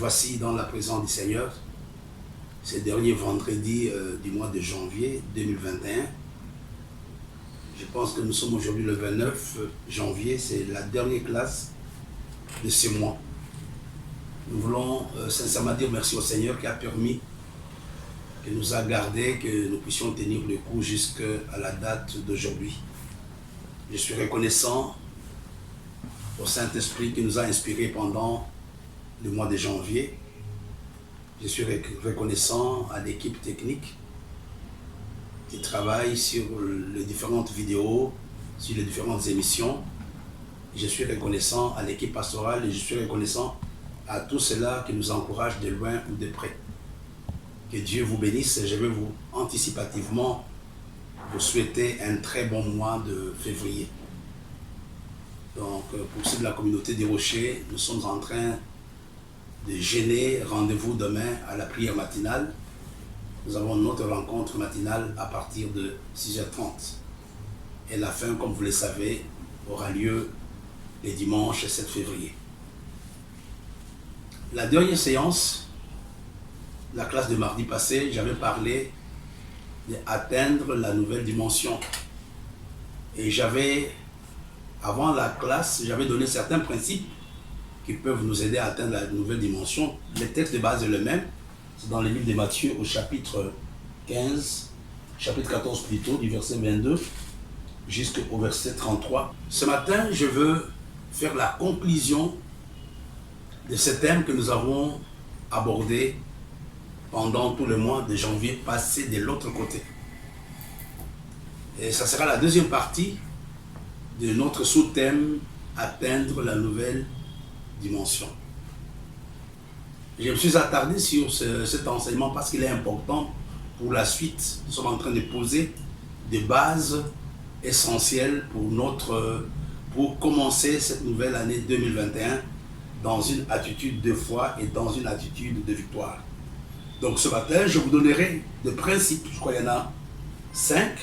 voici dans la présence du Seigneur, ce dernier vendredi du mois de janvier 2021. Je pense que nous sommes aujourd'hui le 29 janvier, c'est la dernière classe de ce mois. Nous voulons sincèrement dire merci au Seigneur qui a permis, qui nous a gardés, que nous puissions tenir le coup jusqu'à la date d'aujourd'hui. Je suis reconnaissant au Saint-Esprit qui nous a inspirés pendant le mois de janvier. Je suis reconnaissant à l'équipe technique qui travaille sur les différentes vidéos, sur les différentes émissions. Je suis reconnaissant à l'équipe pastorale et je suis reconnaissant à tous ceux-là qui nous encouragent de loin ou de près. Que Dieu vous bénisse. Je vais vous anticipativement vous souhaiter un très bon mois de février. Donc, pour ceux de la communauté des Rochers, nous sommes en train de jeûner. Rendez-vous demain à la prière matinale. Nous avons notre rencontre matinale à partir de 6h30. Et la fin, comme vous le savez, aura lieu les dimanches 7 février. La dernière séance, la classe de mardi passé, j'avais parlé d'atteindre la nouvelle dimension. Et avant la classe, j'avais donné certains principes qui peuvent nous aider à atteindre la nouvelle dimension. Le texte de base est le même. C'est dans le livre de Matthieu au chapitre 15, chapitre 14 plutôt, du verset 22 jusqu'au verset 33. Ce matin, je veux faire la conclusion de ce thème que nous avons abordé pendant tout le mois de janvier passé de l'autre côté. Et ça sera la deuxième partie de notre sous-thème « Atteindre la nouvelle dimension ». Je me suis attardé sur cet enseignement parce qu'il est important pour la suite. Nous sommes en train de poser des bases essentielles pour commencer cette nouvelle année 2021 dans une attitude de foi et dans une attitude de victoire. Donc ce matin, je vous donnerai des principes, je crois qu'il y en a 5,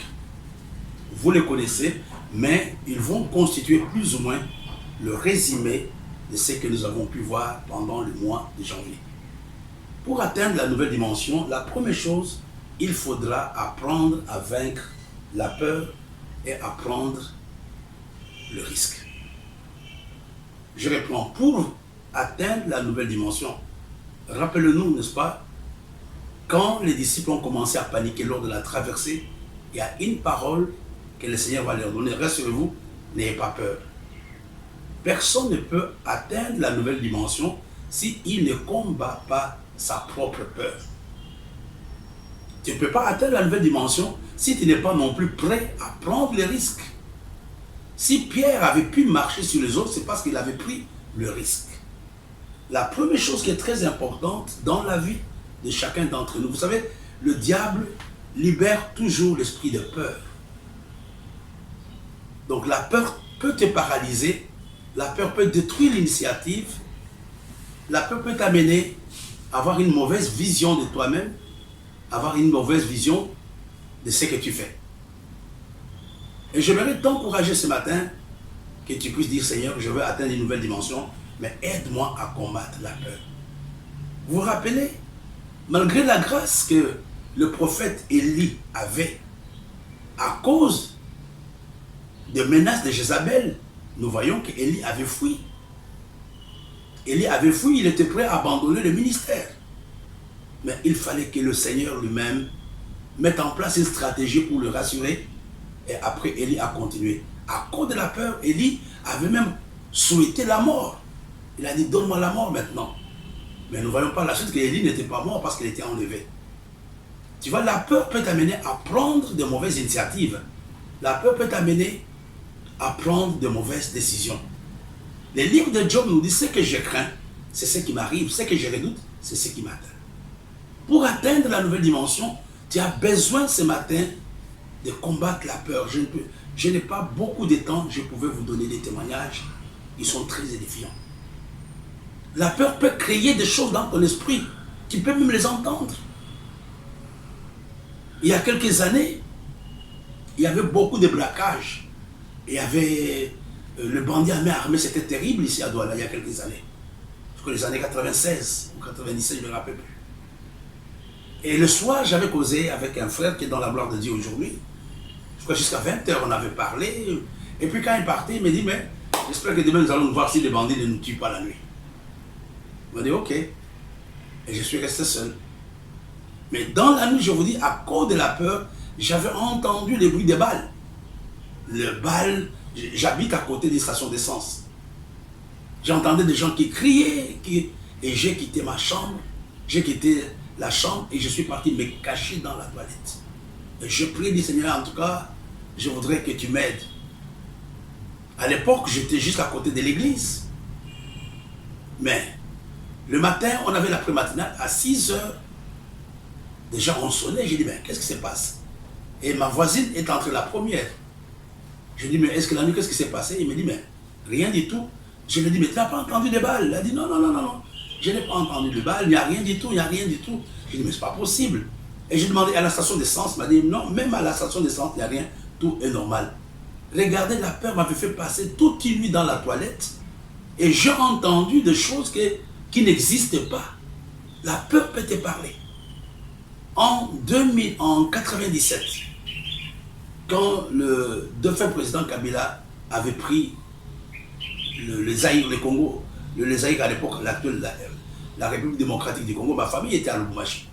vous les connaissez, mais ils vont constituer plus ou moins le résumé de ce que nous avons pu voir pendant le mois de janvier. Pour atteindre la nouvelle dimension, la première chose, il faudra apprendre à vaincre la peur et à prendre le risque. Je reprends, pour atteindre la nouvelle dimension, rappelez-nous, n'est-ce pas, quand les disciples ont commencé à paniquer lors de la traversée, il y a une parole que le Seigneur va leur donner. Rassurez-vous, n'ayez pas peur. Personne ne peut atteindre la nouvelle dimension s'il ne combat pas sa propre peur. Tu ne peux pas atteindre la nouvelle dimension si tu n'es pas non plus prêt à prendre les risques. Si Pierre avait pu marcher sur les eaux, c'est parce qu'il avait pris le risque. La première chose qui est très importante dans la vie de chacun d'entre nous, vous savez, le diable libère toujours l'esprit de peur. Donc la peur peut te paralyser, la peur peut détruire l'initiative, la peur peut t'amener à avoir une mauvaise vision de toi-même, avoir une mauvaise vision de ce que tu fais. Et j'aimerais t'encourager ce matin que tu puisses dire, Seigneur, je veux atteindre une nouvelle dimension, mais aide-moi à combattre la peur. Vous vous rappelez, malgré la grâce que le prophète Élie avait, à cause des menaces de Jézabel, nous voyons qu'Élie avait fui. Élie avait fui, il était prêt à abandonner le ministère. Mais il fallait que le Seigneur lui-même mette en place une stratégie pour le rassurer. Et après, Élie a continué. À cause de la peur, Élie avait même souhaité la mort. Il a dit, donne-moi la mort maintenant. Mais nous ne voyons pas la suite qu'Élie n'était pas mort parce qu'il était enlevé. Tu vois, la peur peut t'amener à prendre de mauvaises initiatives. La peur peut t'amener à prendre de mauvaises décisions. Le livre de Job nous dit, ce que je crains, c'est ce qui m'arrive. Ce que je redoute, c'est ce qui m'atteint. Pour atteindre la nouvelle dimension, tu as besoin ce matin de combattre la peur. Je n'ai pas beaucoup de temps, je pouvais vous donner des témoignages. Ils sont très édifiants. La peur peut créer des choses dans ton esprit. Tu peux même les entendre. Il y a quelques années, il y avait beaucoup de braquages. Il y avait le bandit à main armée, c'était terrible ici à Douala, il y a quelques années. que les années 96 ou 97, je ne me rappelle plus. Et le soir, j'avais causé avec un frère qui est dans la gloire de Dieu aujourd'hui. Je crois jusqu'à 20h, on avait parlé. Et puis quand il partait, il me dit, mais j'espère que demain nous allons voir si les bandits ne nous tuent pas la nuit. Il m'a dit, ok. Et je suis resté seul. Mais dans la nuit, je vous dis, à cause de la peur, j'avais entendu les bruits des balles. Le bal, j'habite à côté des stations d'essence. J'entendais des gens qui criaient, et j'ai quitté ma chambre, j'ai quitté la chambre et je suis parti me cacher dans la toilette. Et je prie du Seigneur, en tout cas, je voudrais que tu m'aides. À l'époque, j'étais juste à côté de l'église. Mais le matin, on avait la pré-matinale à 6 heures. Les gens ont sonné, j'ai dit, mais qu'est-ce qui se passe? Et ma voisine est entrée la première. Je lui ai dit, mais est-ce que la nuit, qu'est-ce qui s'est passé? Il me dit, mais rien du tout. Je lui ai dit, mais tu n'as pas entendu de balles? Il a dit, non, non, non, non, non. Je n'ai pas entendu de balles, il n'y a rien du tout, il n'y a rien du tout. Je lui ai dit, mais ce n'est pas possible. Et j'ai demandé à la station d'essence, il m'a dit, non, même à la station d'essence, il n'y a rien, tout est normal. Regardez, la peur m'avait fait passer toute une nuit dans la toilette et j'ai entendu des choses qui n'existent pas. La peur peut te parler. En 97, quand le défunt président Kabila avait pris le Zaïre, le Congo, le Zaïre à l'époque, l'actuelle, la République démocratique du Congo, ma famille était à Lubumbashi.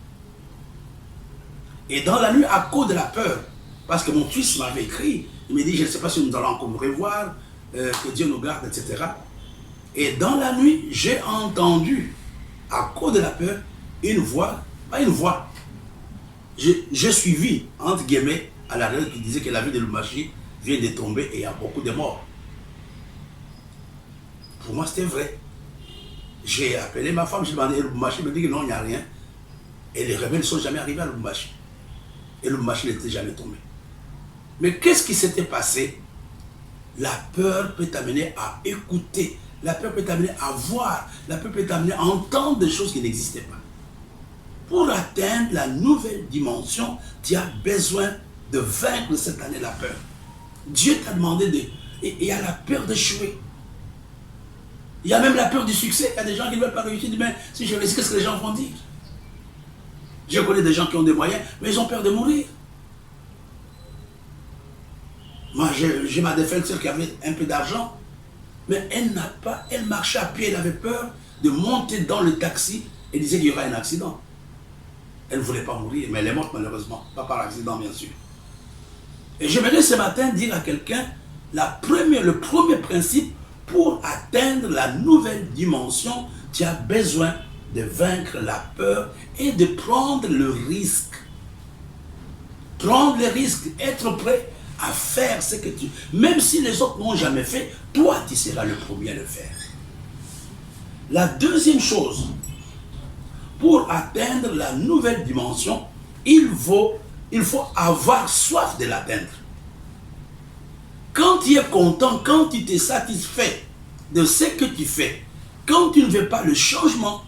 Et dans la nuit, à cause de la peur, parce que mon fils m'avait écrit, il me dit, je ne sais pas si nous allons encore nous revoir, que Dieu nous garde, etc. Et dans la nuit, j'ai entendu, à cause de la peur, une voix, pas une voix. J'ai suivi, entre guillemets, à la règle qui disait que la ville de Lubumbashi vient de tomber et il y a beaucoup de morts. Pour moi, c'était vrai. J'ai appelé ma femme, j'ai demandé à Lubumbashi, elle me dit que non, il n'y a rien. Et les rebelles ne sont jamais arrivés à Lubumbashi. Et Lubumbashi n'était jamais tombé. Mais qu'est-ce qui s'était passé? La peur peut t'amener à écouter, la peur peut t'amener à voir, la peur peut t'amener à entendre des choses qui n'existaient pas. Pour atteindre la nouvelle dimension, tu as besoin de vaincre cette année la peur. Dieu t'a demandé de... Et il y a la peur d'échouer. Il y a même la peur du succès. Il y a des gens qui ne veulent pas réussir. Mais si je réussis, qu'est-ce que les gens vont dire? Je connais des gens qui ont des moyens, mais ils ont peur de mourir. Moi, j'ai ma défunte sœur qui avait un peu d'argent, mais elle marchait à pied, elle avait peur de monter dans le taxi et disait qu'il y aura un accident. Elle ne voulait pas mourir, mais elle est morte malheureusement, pas par accident bien sûr. Et j'aimerais ce matin dire à quelqu'un, le premier principe pour atteindre la nouvelle dimension, tu as besoin de vaincre la peur et de prendre le risque. Prendre le risque, être prêt à faire ce que tu... Même si les autres n'ont jamais fait, toi tu seras le premier à le faire. La deuxième chose, pour atteindre la nouvelle dimension, il faut avoir soif de l'atteindre. Quand tu es content, quand tu t'es satisfait de ce que tu fais, quand tu ne veux pas le changement,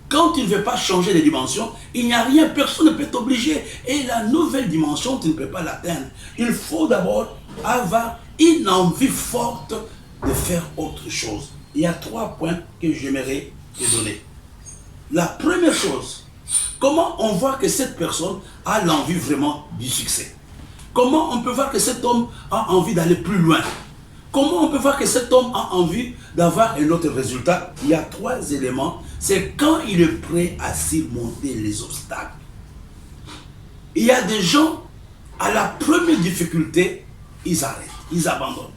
quand tu ne veux pas changer de dimension, il n'y a rien, personne ne peut t'obliger. Et la nouvelle dimension, tu ne peux pas l'atteindre. Il faut d'abord avoir une envie forte de faire autre chose. Il y a 3 points que j'aimerais te donner. La première chose, comment on voit que cette personne a l'envie vraiment du succès? Comment on peut voir que cet homme a envie d'aller plus loin? Comment on peut voir que cet homme a envie d'avoir un autre résultat? Il y a 3 éléments. C'est quand il est prêt à surmonter les obstacles. Il y a des gens, à la première difficulté, ils arrêtent, ils abandonnent.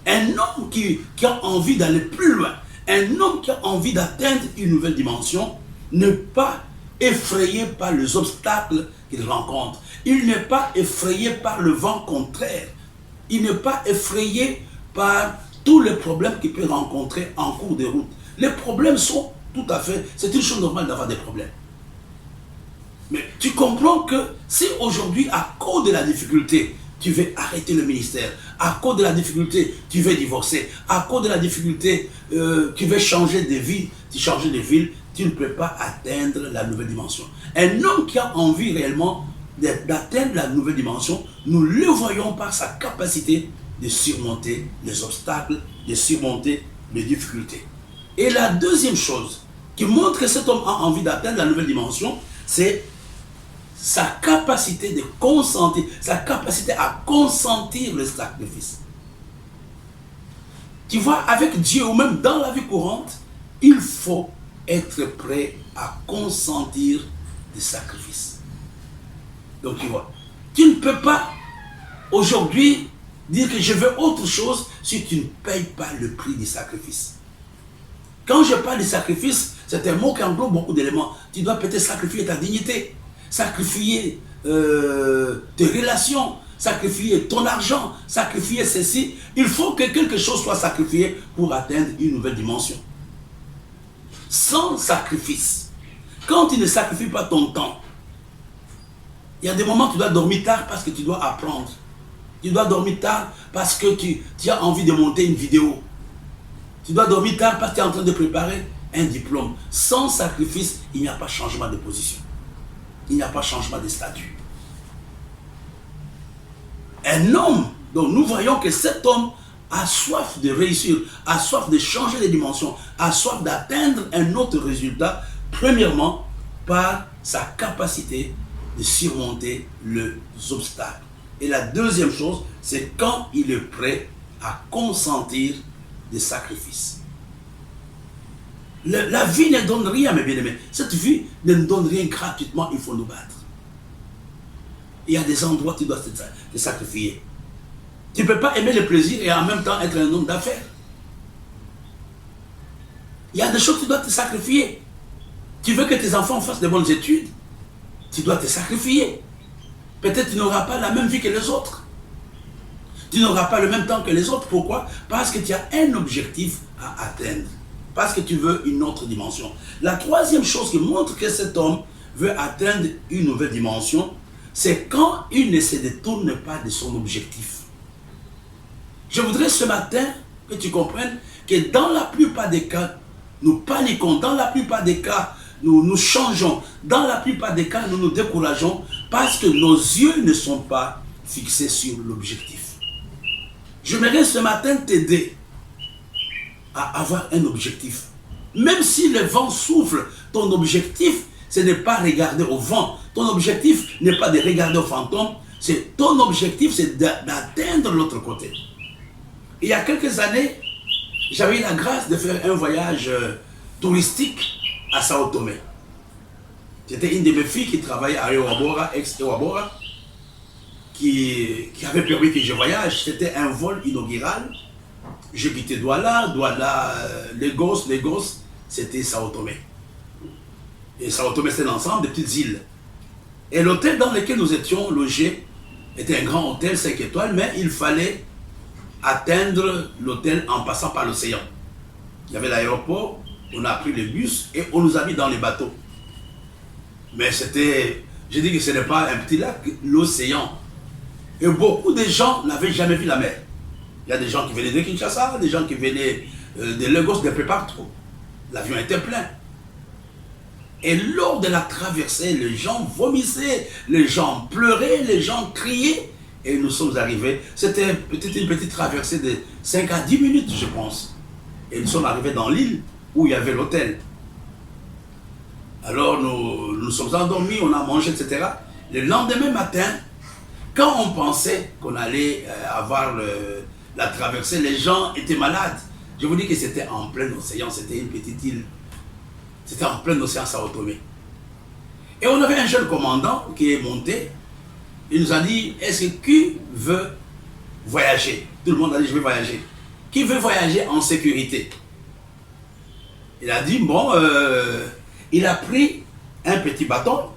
Un homme qui a envie d'aller plus loin, un homme qui a envie d'atteindre une nouvelle dimension, n'est pas effrayé par les obstacles qu'il rencontre. Il n'est pas effrayé par le vent contraire. Il n'est pas effrayé par tous les problèmes qu'il peut rencontrer en cours de route. Les problèmes sont tout à fait... C'est une chose normale d'avoir des problèmes. Mais tu comprends que si aujourd'hui, à cause de la difficulté, tu veux arrêter le ministère, à cause de la difficulté, tu veux divorcer, à cause de la difficulté, tu veux changer de vie, tu ne peux pas atteindre la nouvelle dimension. Un homme qui a envie réellement d'atteindre la nouvelle dimension, nous le voyons par sa capacité de surmonter les obstacles, de surmonter les difficultés. Et la deuxième chose qui montre que cet homme a envie d'atteindre la nouvelle dimension, c'est sa capacité de consentir, sa capacité à consentir le sacrifice. Tu vois, avec Dieu ou même dans la vie courante, il faut être prêt à consentir des sacrifices. Donc tu vois, tu ne peux pas aujourd'hui dire que je veux autre chose si tu ne payes pas le prix du sacrifice. Quand je parle de sacrifice, c'est un mot qui englobe beaucoup d'éléments. Tu dois peut-être sacrifier ta dignité, sacrifier tes relations, sacrifier ton argent, sacrifier ceci. Il faut que quelque chose soit sacrifié pour atteindre une nouvelle dimension. Sans sacrifice, quand tu ne sacrifies pas ton temps, il y a des moments où tu dois dormir tard parce que tu dois apprendre. Tu dois dormir tard parce que tu as envie de monter une vidéo. Tu dois dormir tard parce que tu es en train de préparer un diplôme. Sans sacrifice, il n'y a pas changement de position. Il n'y a pas changement de statut. Un homme, donc nous voyons que cet homme a soif de réussir, a soif de changer de dimension, a soif d'atteindre un autre résultat, premièrement par sa capacité de surmonter les obstacles. Et la deuxième chose, c'est quand il est prêt à consentir des sacrifices. La vie ne donne rien, mes bien-aimés. Cette vie ne nous donne rien gratuitement, il faut nous battre. Il y a des endroits où tu dois te sacrifier. Tu ne peux pas aimer le plaisir et en même temps être un homme d'affaires. Il y a des choses que tu dois te sacrifier. Tu veux que tes enfants fassent de bonnes études, tu dois te sacrifier. Peut-être tu n'auras pas la même vie que les autres. Tu n'auras pas le même temps que les autres. Pourquoi? Parce que tu as un objectif à atteindre. Parce que tu veux une autre dimension. La troisième chose qui montre que cet homme veut atteindre une nouvelle dimension, c'est quand il ne se détourne pas de son objectif. Je voudrais ce matin que tu comprennes que dans la plupart des cas, nous paniquons. Dans la plupart des cas, nous changeons. Dans la plupart des cas, nous nous décourageons parce que nos yeux ne sont pas fixés sur l'objectif. J'aimerais ce matin t'aider à avoir un objectif. Même si le vent souffle, ton objectif, ce n'est pas regarder au vent. Ton objectif n'est pas de regarder au fantôme. Ton objectif, c'est d'atteindre l'autre côté. Il y a quelques années, j'avais eu la grâce de faire un voyage touristique à Sao Tomé. C'était une de mes filles qui travaillait à Ewabora, ex-Ewabora, qui avait permis que je voyage. C'était un vol inaugural. Je quittais Douala, Lagos, c'était Sao Tomé. Et Sao Tomé, c'était l'ensemble des petites îles. Et l'hôtel dans lequel nous étions logés était un grand hôtel 5 étoiles, mais il fallait atteindre l'hôtel en passant par l'océan. Il y avait l'aéroport, on a pris le bus et on nous a mis dans les bateaux. Mais c'était, je dis que ce n'est pas un petit lac, l'océan. Et beaucoup de gens n'avaient jamais vu la mer. Il y a des gens qui venaient de Kinshasa, des gens qui venaient de Lagos, de peu partout. L'avion était plein. Et lors de la traversée, les gens vomissaient, les gens pleuraient, les gens criaient. Et nous sommes arrivés, c'était peut-être une petite traversée de 5 à 10 minutes, je pense. Et nous sommes arrivés dans l'île où il y avait l'hôtel. Alors nous sommes endormis, on a mangé, etc. Le lendemain matin, quand on pensait qu'on allait avoir la traversée, les gens étaient malades. Je vous dis que c'était en plein océan, c'était une petite île. C'était en plein océan Sao Tomé. Et on avait un jeune commandant qui est monté. Il nous a dit, est-ce que qui veut voyager? Tout le monde a dit, je vais voyager. Qui veut voyager en sécurité? Il a dit, bon, il a pris un petit bâton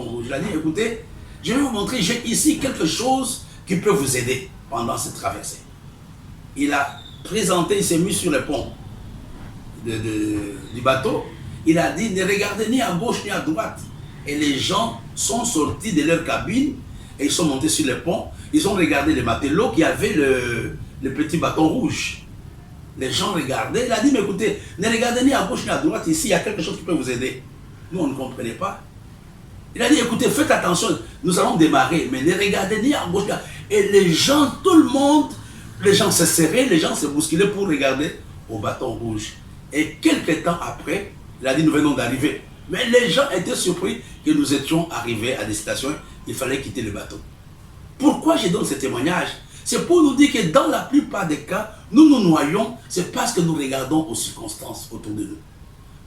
rouge. Il a dit, écoutez, je vais vous montrer, j'ai ici quelque chose qui peut vous aider pendant cette traversée. Il a présenté, il s'est mis sur le pont du bateau. Il a dit, ne regardez ni à gauche ni à droite. Et les gens sont sortis de leur cabine et ils sont montés sur le pont. Ils ont regardé les matelots qui avaient le petit bâton rouge. Les gens regardaient. Il a dit, mais écoutez, ne regardez ni à gauche ni à droite. Ici, il y a quelque chose qui peut vous aider. Nous, on ne comprenait pas. Il a dit, écoutez, faites attention. Nous allons démarrer. Mais ne regardez ni à gauche ni à droite. Et les gens, tout le monde, les gens se serraient, les gens se bousculaient pour regarder au bâton rouge. Et quelques temps après, il a dit nous venons d'arriver. Mais les gens étaient surpris que nous étions arrivés à destination. Il fallait quitter le bateau. Pourquoi je donne ce témoignage? C'est pour nous dire que dans la plupart des cas, nous nous noyons, c'est parce que nous regardons aux circonstances autour de nous.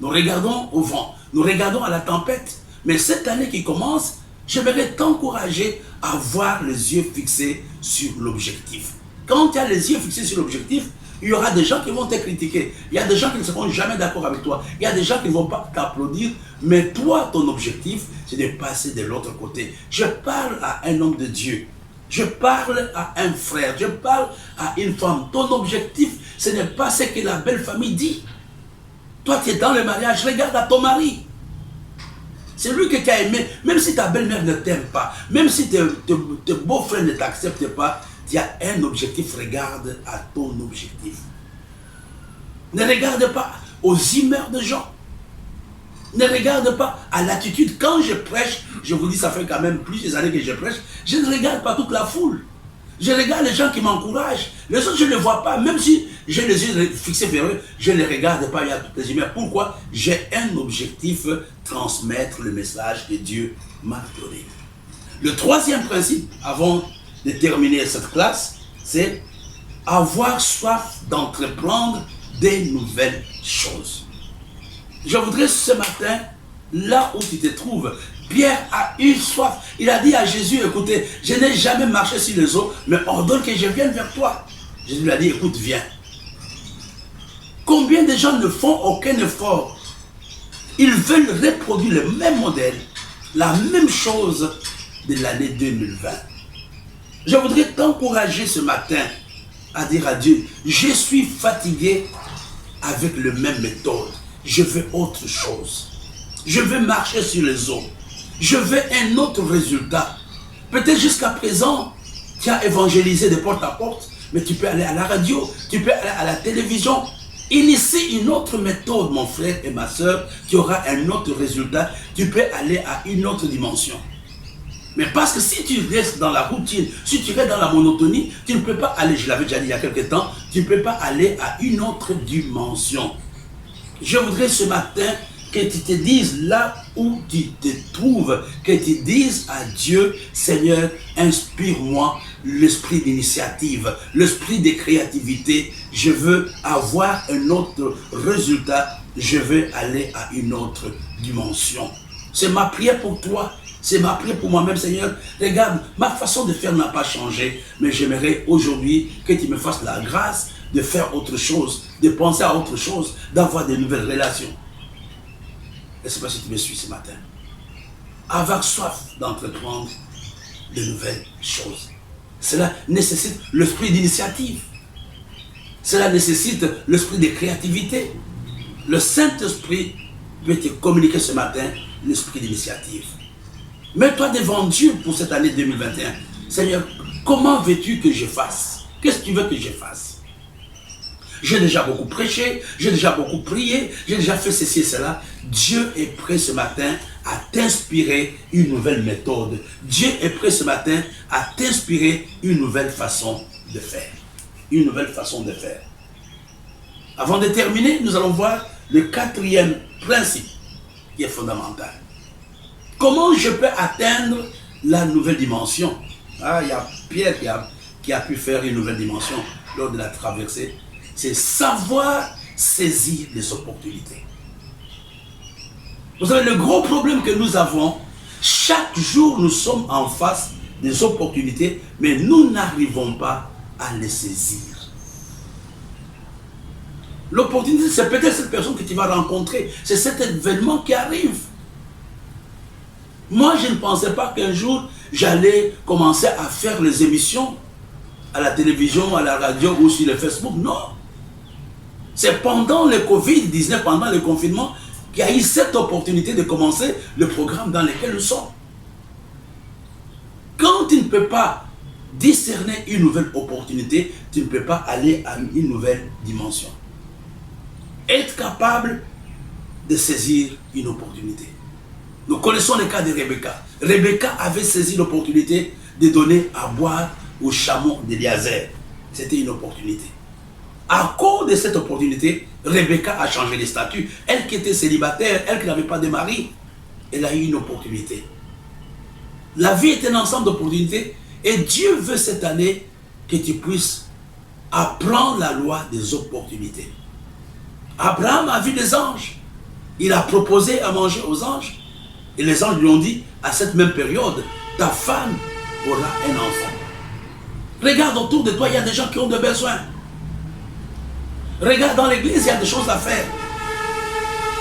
Nous regardons au vent, nous regardons à la tempête. Mais cette année qui commence, j'aimerais t'encourager à avoir les yeux fixés sur l'objectif. Quand tu as les yeux fixés sur l'objectif, il y aura des gens qui vont te critiquer. Il y a des gens qui ne seront jamais d'accord avec toi. Il y a des gens qui ne vont pas t'applaudir. Mais toi, ton objectif, c'est de passer de l'autre côté. Je parle à un homme de Dieu. Je parle à un frère. Je parle à une femme. Ton objectif, ce n'est pas ce que la belle famille dit. Toi, tu es dans le mariage. Regarde à ton mari. C'est lui que tu as aimé. Même si ta belle-mère ne t'aime pas, même si tes beaux-frères ne t'acceptent pas, il y a un objectif, regarde à ton objectif. Ne regarde pas aux humeurs de gens. Ne regarde pas à l'attitude. Quand je prêche, je vous dis, ça fait quand même plusieurs années que je prêche, je ne regarde pas toute la foule. Je regarde les gens qui m'encouragent. Les autres, je ne les vois pas. Même si j'ai les yeux fixés vers eux, je ne les regarde pas. Il y a toutes les humeurs. Pourquoi? J'ai un objectif, transmettre le message que Dieu m'a donné. Le troisième principe, avant de terminer cette classe, c'est avoir soif d'entreprendre des nouvelles choses. Je voudrais ce matin, là où tu te trouves, Pierre a eu soif. Il a dit à Jésus, écoutez, je n'ai jamais marché sur les eaux, mais ordonne que je vienne vers toi. Jésus lui a dit, écoute, viens. Combien de gens ne font aucun effort? Ils veulent reproduire le même modèle, la même chose de l'année 2020. Je voudrais t'encourager ce matin à dire à Dieu, je suis fatigué avec la même méthode. Je veux autre chose. Je veux marcher sur les eaux. Je veux un autre résultat. Peut-être jusqu'à présent, tu as évangélisé de porte à porte, mais tu peux aller à la radio, tu peux aller à la télévision. Initie une autre méthode, mon frère et ma soeur, qui aura un autre résultat. Tu peux aller à une autre dimension. Mais parce que si tu restes dans la routine, si tu restes dans la monotonie, tu ne peux pas aller, je l'avais déjà dit il y a quelques temps, tu ne peux pas aller à une autre dimension. Je voudrais ce matin que tu te dises là où tu te trouves, que tu dises à Dieu, Seigneur, inspire-moi l'esprit d'initiative, l'esprit de créativité. Je veux avoir un autre résultat, je veux aller à une autre dimension. C'est ma prière pour toi. C'est ma prière pour moi-même, Seigneur. Regarde, ma façon de faire n'a pas changé, mais j'aimerais aujourd'hui que tu me fasses la grâce de faire autre chose, de penser à autre chose, d'avoir de nouvelles relations. Je ne sais pas si tu me suis ce matin. Avoir soif d'entreprendre de nouvelles choses. Cela nécessite l'esprit d'initiative. Cela nécessite l'esprit de créativité. Le Saint-Esprit peut te communiquer ce matin l'esprit d'initiative. Mets-toi devant Dieu pour cette année 2021. Seigneur, comment veux-tu que je fasse? Qu'est-ce que tu veux que je fasse? J'ai déjà beaucoup prêché, j'ai déjà beaucoup prié, j'ai déjà fait ceci et cela. Dieu est prêt ce matin à t'inspirer une nouvelle méthode. Dieu est prêt ce matin à t'inspirer une nouvelle façon de faire. Une nouvelle façon de faire. Avant de terminer, nous allons voir le quatrième principe qui est fondamental. Comment je peux atteindre la nouvelle dimension? Il y a Pierre qui a pu faire une nouvelle dimension lors de la traversée. C'est savoir saisir les opportunités. Vous savez, le gros problème que nous avons, chaque jour nous sommes en face des opportunités, mais nous n'arrivons pas à les saisir. L'opportunité, c'est peut-être cette personne que tu vas rencontrer, c'est cet événement qui arrive. Moi, je ne pensais pas qu'un jour, j'allais commencer à faire les émissions à la télévision, à la radio ou sur le Facebook. Non. C'est pendant le Covid-19, pendant le confinement, qu'il y a eu cette opportunité de commencer le programme dans lequel nous sommes. Quand tu ne peux pas discerner une nouvelle opportunité, tu ne peux pas aller à une nouvelle dimension. Être capable de saisir une opportunité. Nous connaissons le cas de Rebecca. Rebecca avait saisi l'opportunité de donner à boire au chameau d'Éliézer. C'était une opportunité. À cause de cette opportunité, Rebecca a changé les statuts. Elle qui était célibataire, elle qui n'avait pas de mari, elle a eu une opportunité. La vie est un ensemble d'opportunités et Dieu veut cette année que tu puisses apprendre la loi des opportunités. Abraham a vu des anges. Il a proposé à manger aux anges. Et les anges lui ont dit, à cette même période, ta femme aura un enfant. Regarde autour de toi, il y a des gens qui ont des besoins. Regarde dans l'église, il y a des choses à faire.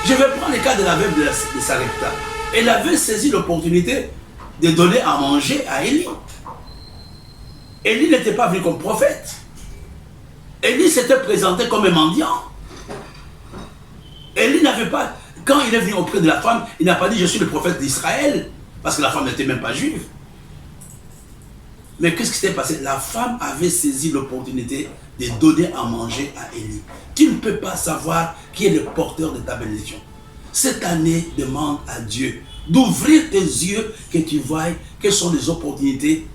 Je vais prendre le cas de la veuve de Sarepta. Elle avait saisi l'opportunité de donner à manger à Élie. Élie n'était pas venu comme prophète. Élie s'était présenté comme un mendiant. Élie n'avait pas, quand il est venu auprès de la femme, il n'a pas dit je suis le prophète d'Israël, parce que la femme n'était même pas juive. Mais qu'est-ce qui s'est passé? La femme avait saisi l'opportunité de donner à manger à Élie. Tu ne peux pas savoir qui est le porteur de ta bénédiction. Cette année, demande à Dieu d'ouvrir tes yeux, que tu vois quelles sont les opportunités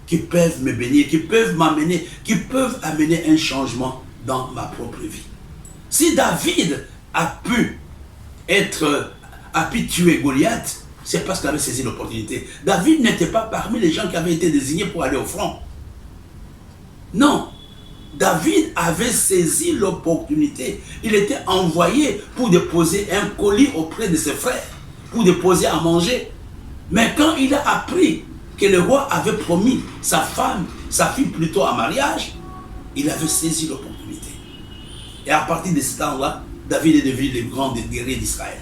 qui peuvent me bénir, qui peuvent m'amener, qui peuvent amener un changement dans ma propre vie. Si David a pu tuer Goliath, c'est parce qu'il avait saisi l'opportunité. David n'était pas parmi les gens qui avaient été désignés pour aller au front. Non. David avait saisi l'opportunité. Il était envoyé pour déposer un colis auprès de ses frères, pour déposer à manger. Mais quand il a appris que le roi avait promis sa femme, sa fille plutôt en mariage, il avait saisi l'opportunité. Et à partir de ce temps-là, David est devenu le grand guerrier d'Israël.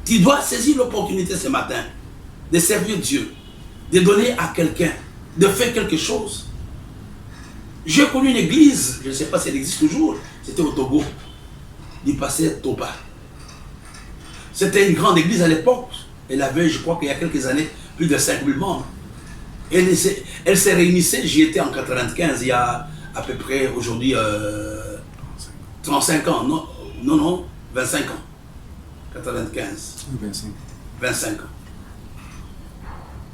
Tu dois saisir l'opportunité ce matin de servir Dieu, de donner à quelqu'un, de faire quelque chose. J'ai connu une église, je ne sais pas si elle existe toujours, c'était au Togo, du passé Toba. C'était une grande église à l'époque. Elle avait, je crois qu'il y a quelques années, plus de 5000 membres. Elle s'est réunissait, j'y étais en 95, il y a à peu près aujourd'hui 35 ans, non, 25 ans. 95. 25 ans.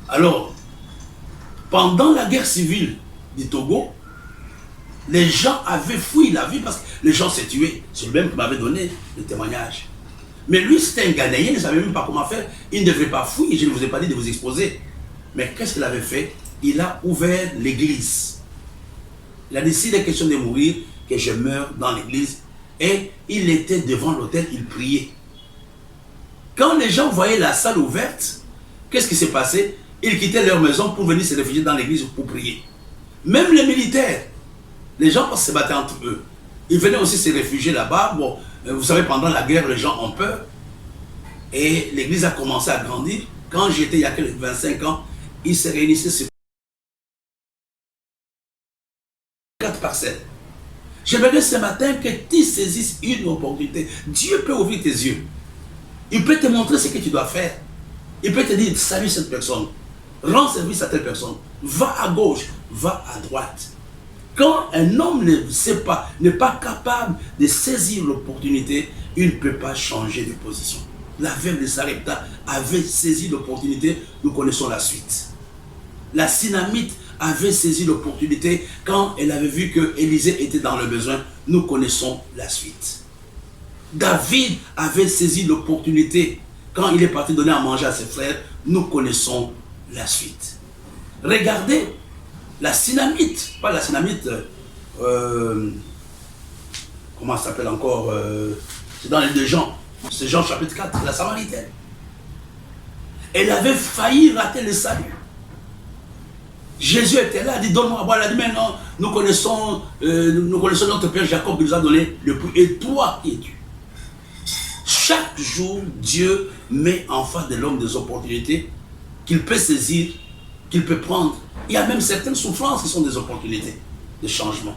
Alors, pendant la guerre civile du Togo, les gens avaient fui la vie parce que les gens s'est tués. C'est le même qui m'avait donné le témoignage. Mais lui, c'était un Ghanéen, il ne savait même pas comment faire. Il ne devait pas fuir, je ne vous ai pas dit de vous exposer. Mais qu'est-ce qu'il avait fait? Il a ouvert l'église. Il a dit, s'il est question de mourir, que je meure dans l'église. Et il était devant l'autel, il priait. Quand les gens voyaient la salle ouverte, qu'est-ce qui s'est passé? Ils quittaient leur maison pour venir se réfugier dans l'église pour prier. Même les militaires, les gens se battaient entre eux. Ils venaient aussi se réfugier là-bas. Bon, vous savez, pendant la guerre, les gens ont peur. Et l'église a commencé à grandir. Quand j'étais il y a 25 ans, ils se réunissaient sur 4 parcelles. J'aimerais ce matin que tu saisisses une opportunité. Dieu peut ouvrir tes yeux. Il peut te montrer ce que tu dois faire. Il peut te dire, salue cette personne. Rends service à telle personne. Va à gauche, va à droite. Quand un homme ne sait pas, n'est pas capable de saisir l'opportunité, il ne peut pas changer de position. La veuve de Sarepta avait saisi l'opportunité, nous connaissons la suite. La Synamite avait saisi l'opportunité quand elle avait vu que Élisée était dans le besoin, nous connaissons la suite. David avait saisi l'opportunité quand il est parti donner à manger à ses frères, nous connaissons la suite. Regardez, la Synamite, pas la Synamite, comment ça s'appelle encore, c'est dans les deux Jean, c'est Jean chapitre 4, la Samaritaine. Elle avait failli rater le salut. Jésus était là, dit donne-moi à boire. Elle a dit mais non, nous connaissons notre père Jacob qui nous a donné le puits. Et toi, qui es-tu? Chaque jour, Dieu met en face de l'homme des opportunités qu'il peut saisir, qu'il peut prendre. Il y a même certaines souffrances qui sont des opportunités de changement.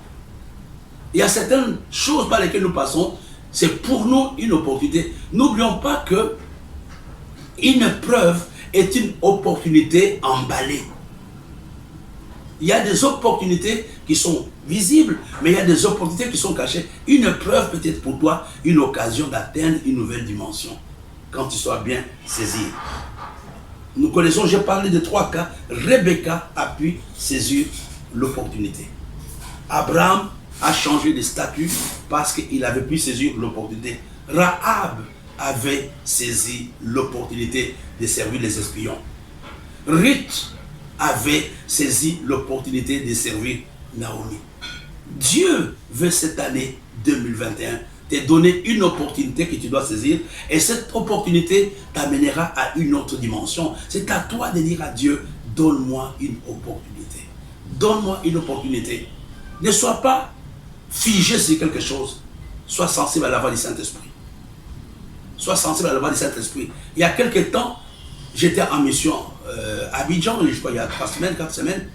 Il y a certaines choses par lesquelles nous passons, c'est pour nous une opportunité. N'oublions pas que une épreuve est une opportunité emballée. Il y a des opportunités qui sont visibles, mais il y a des opportunités qui sont cachées. Une épreuve peut être pour toi une occasion d'atteindre une nouvelle dimension, quand tu sois bien saisi. Nous connaissons, j'ai parlé de 3 cas. Rebecca a pu saisir l'opportunité. Abraham a changé de statut parce qu'il avait pu saisir l'opportunité. Rahab avait saisi l'opportunité de servir les espions. Ruth avait saisi l'opportunité de servir Naomi. Dieu veut cette année 2021 te donner une opportunité que tu dois saisir et cette opportunité t'amènera à une autre dimension. C'est à toi de dire à Dieu, donne-moi une opportunité. Donne-moi une opportunité. Ne sois pas figé sur quelque chose. Sois sensible à la voix du Saint-Esprit. Sois sensible à la voix du Saint-Esprit. Il y a quelques temps, j'étais en mission à Abidjan, je crois il y a 3 semaines, 4 semaines.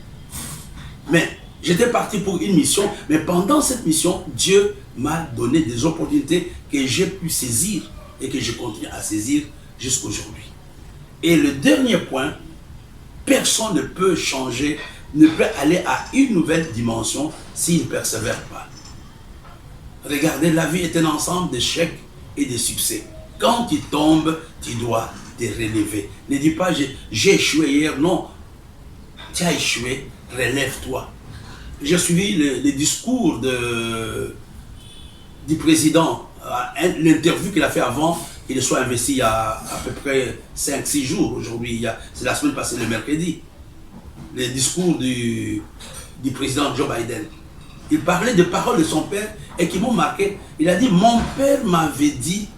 Mais j'étais parti pour une mission, mais pendant cette mission, Dieu m'a donné des opportunités que j'ai pu saisir et que je continue à saisir jusqu'à aujourd'hui. Et le dernier point, personne ne peut changer, ne peut aller à une nouvelle dimension s'il ne persévère pas. Regardez, la vie est un ensemble d'échecs et de succès. Quand tu tombes, tu dois te relever. Ne dis pas j'ai échoué hier, non. Tu as échoué, relève-toi. J'ai suivi le discours du président, l'interview qu'il a fait avant qu'il soit investi il y a à peu près 5-6 jours. Aujourd'hui, c'est la semaine passée, le mercredi. Le discours du président Joe Biden. Il parlait de paroles de son père et qui m'ont marqué. Il a dit, mon père m'avait dit,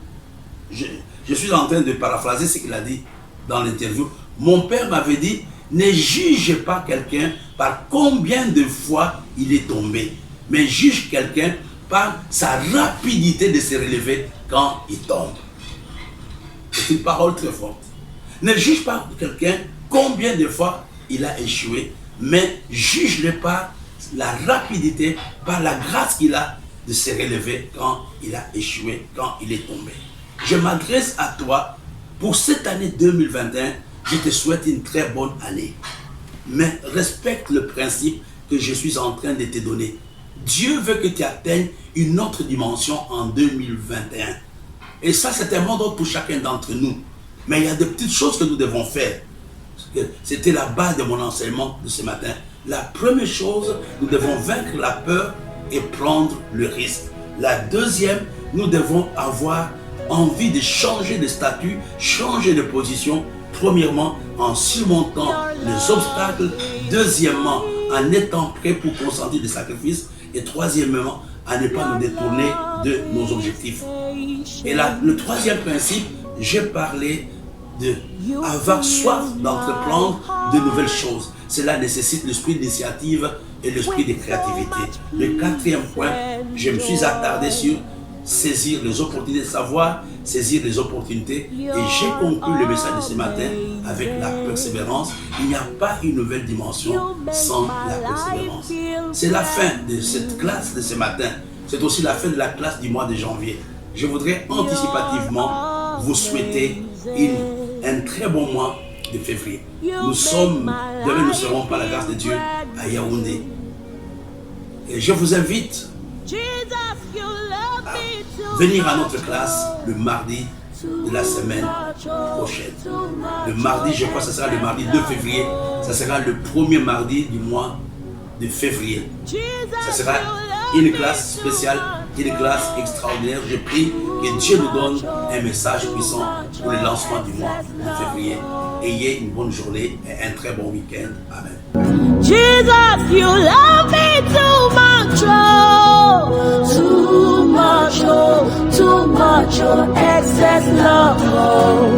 je suis en train de paraphraser ce qu'il a dit dans l'interview, mon père m'avait dit, ne juge pas quelqu'un par combien de fois il est tombé, mais juge quelqu'un par sa rapidité de se relever quand il tombe. C'est une parole très forte. Ne juge pas quelqu'un combien de fois il a échoué, mais juge-le par la rapidité, par la grâce qu'il a de se relever quand il a échoué, quand il est tombé. Je m'adresse à toi pour cette année 2021. Je te souhaite une très bonne année. Mais respecte le principe que je suis en train de te donner. Dieu veut que tu atteignes une autre dimension en 2021. Et ça, c'est un mot d'ordre pour chacun d'entre nous. Mais il y a des petites choses que nous devons faire. C'était la base de mon enseignement de ce matin. La première chose, nous devons vaincre la peur et prendre le risque. La deuxième, nous devons avoir envie de changer de statut, changer de position. Premièrement, en surmontant les obstacles. Deuxièmement, en étant prêt pour consentir des sacrifices. Et troisièmement, à ne pas nous détourner de nos objectifs. Et là, le troisième principe, j'ai parlé d'avoir soif d'entreprendre de nouvelles choses. Cela nécessite l'esprit d'initiative et l'esprit de créativité. Le quatrième point, je me suis attardé sur saisir les opportunités, savoir saisir les opportunités. Et j'ai conclu le message de ce matin avec la persévérance. Il n'y a pas une nouvelle dimension sans la persévérance. C'est la fin de cette classe de ce matin. C'est aussi la fin de la classe du mois de janvier. Je voudrais anticipativement vous souhaiter un très bon mois de février. Demain nous serons par la grâce de Dieu à Yaoundé. Et je vous invite à venir à notre classe le mardi de la semaine prochaine. Le mardi, je crois que ce sera le mardi 2 février. Ça sera le premier mardi du mois de février. Ça sera une classe spéciale, une classe extraordinaire. Je prie que Dieu nous donne un message puissant pour le lancement du mois de février. Ayez une bonne journée et un très bon week-end. Amen. Jesus, you love me too much, oh, too much, oh, too much, oh, excess love, oh.